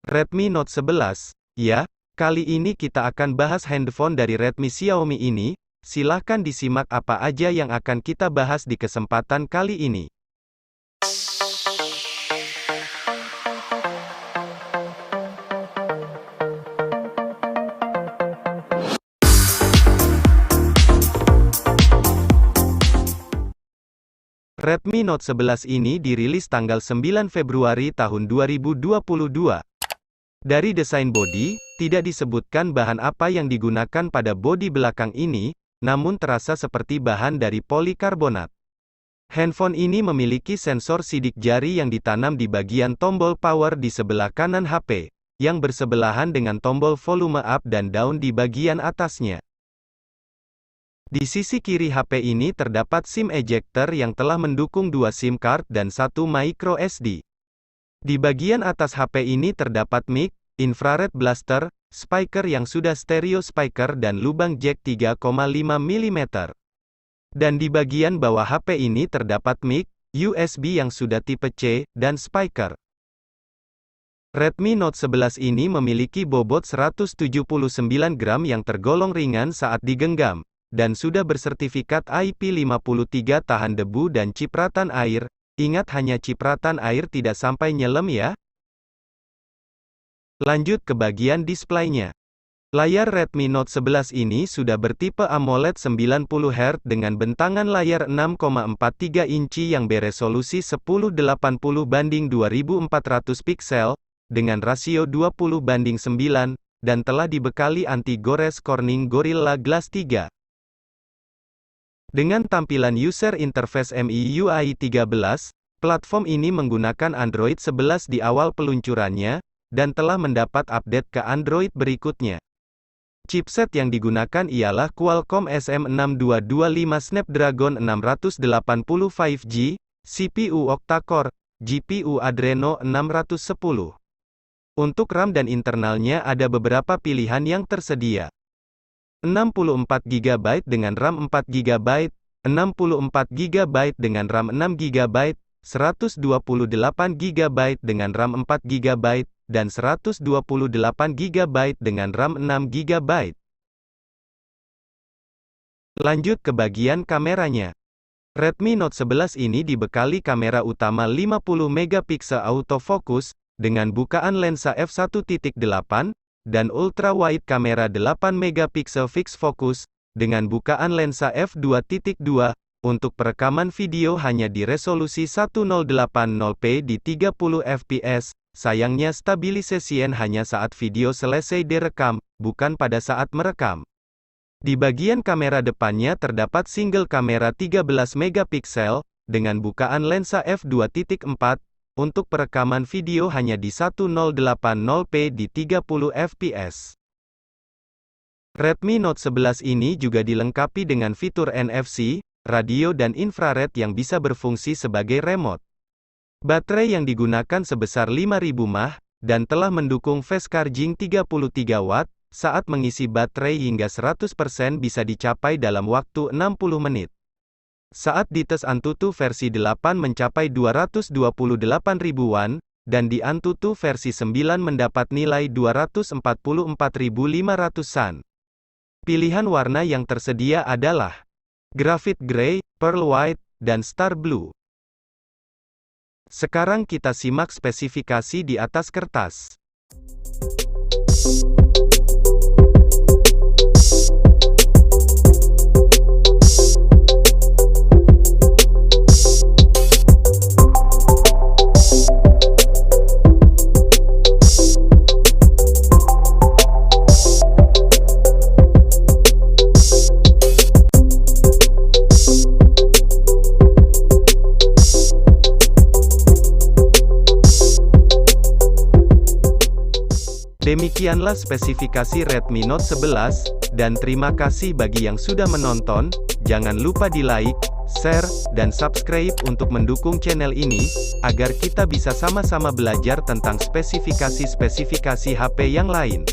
Redmi Note 11, ya, kali ini kita akan bahas handphone dari Redmi Xiaomi ini. Silahkan disimak apa aja yang akan kita bahas di kesempatan kali ini. Redmi Note 11 ini dirilis tanggal 9 Februari tahun 2022. Dari desain bodi, tidak disebutkan bahan apa yang digunakan pada bodi belakang ini, namun terasa seperti bahan dari polikarbonat. Handphone ini memiliki sensor sidik jari yang ditanam di bagian tombol power di sebelah kanan HP, yang bersebelahan dengan tombol volume up dan down di bagian atasnya. Di sisi kiri HP ini terdapat SIM ejector yang telah mendukung 2 SIM card dan 1 micro SD. Di bagian atas HP ini terdapat mic, infrared blaster, speaker yang sudah stereo speaker dan lubang jack 3,5 mm. Dan di bagian bawah HP ini terdapat mic, USB yang sudah tipe C, dan speaker. Redmi Note 11 ini memiliki bobot 179 gram yang tergolong ringan saat digenggam, dan sudah bersertifikat IP53 tahan debu dan cipratan air. Ingat, hanya cipratan air, tidak sampai nyelem ya. Lanjut ke bagian displaynya. Layar Redmi Note 11 ini sudah bertipe AMOLED 90Hz dengan bentangan layar 6,43 inci yang beresolusi 1080x2400 piksel, dengan rasio 20:9, dan telah dibekali anti-gores Corning Gorilla Glass 3. Dengan tampilan user interface MIUI 13, platform ini menggunakan Android 11 di awal peluncurannya, dan telah mendapat update ke Android berikutnya. Chipset yang digunakan ialah Qualcomm SM6225 Snapdragon 680 5G, CPU octa-core, GPU Adreno 610. Untuk RAM dan internalnya ada beberapa pilihan yang tersedia. 64 GB dengan RAM 4 GB, 64 GB dengan RAM 6 GB, 128 GB dengan RAM 4 GB, dan 128 GB dengan RAM 6 GB. Lanjut ke bagian kameranya. Redmi Note 11 ini dibekali kamera utama 50 MP autofocus, dengan bukaan lensa f1.8, dan ultra-wide kamera 8 MP fixed focus, dengan bukaan lensa f2.2, untuk perekaman video hanya di resolusi 1080p di 30 fps, sayangnya stabilisasi hanya saat video selesai direkam, bukan pada saat merekam. Di bagian kamera depannya terdapat single kamera 13 MP, dengan bukaan lensa f2.4, untuk perekaman video hanya di 1080p di 30 fps. Redmi Note 11 ini juga dilengkapi dengan fitur NFC, radio dan infrared yang bisa berfungsi sebagai remote. Baterai yang digunakan sebesar 5000 mAh, dan telah mendukung fast charging 33 Watt, saat mengisi baterai hingga 100% bisa dicapai dalam waktu 60 menit. Saat dites Antutu versi 8 mencapai 228.000-an, dan di Antutu versi 9 mendapat nilai 244.500-an. Pilihan warna yang tersedia adalah Graphite Grey, Pearl White, dan Star Blue. Sekarang kita simak spesifikasi di atas kertas. Demikianlah spesifikasi Redmi Note 11, dan terima kasih bagi yang sudah menonton. Jangan lupa di like, share, dan subscribe untuk mendukung channel ini, agar kita bisa sama-sama belajar tentang spesifikasi-spesifikasi HP yang lain.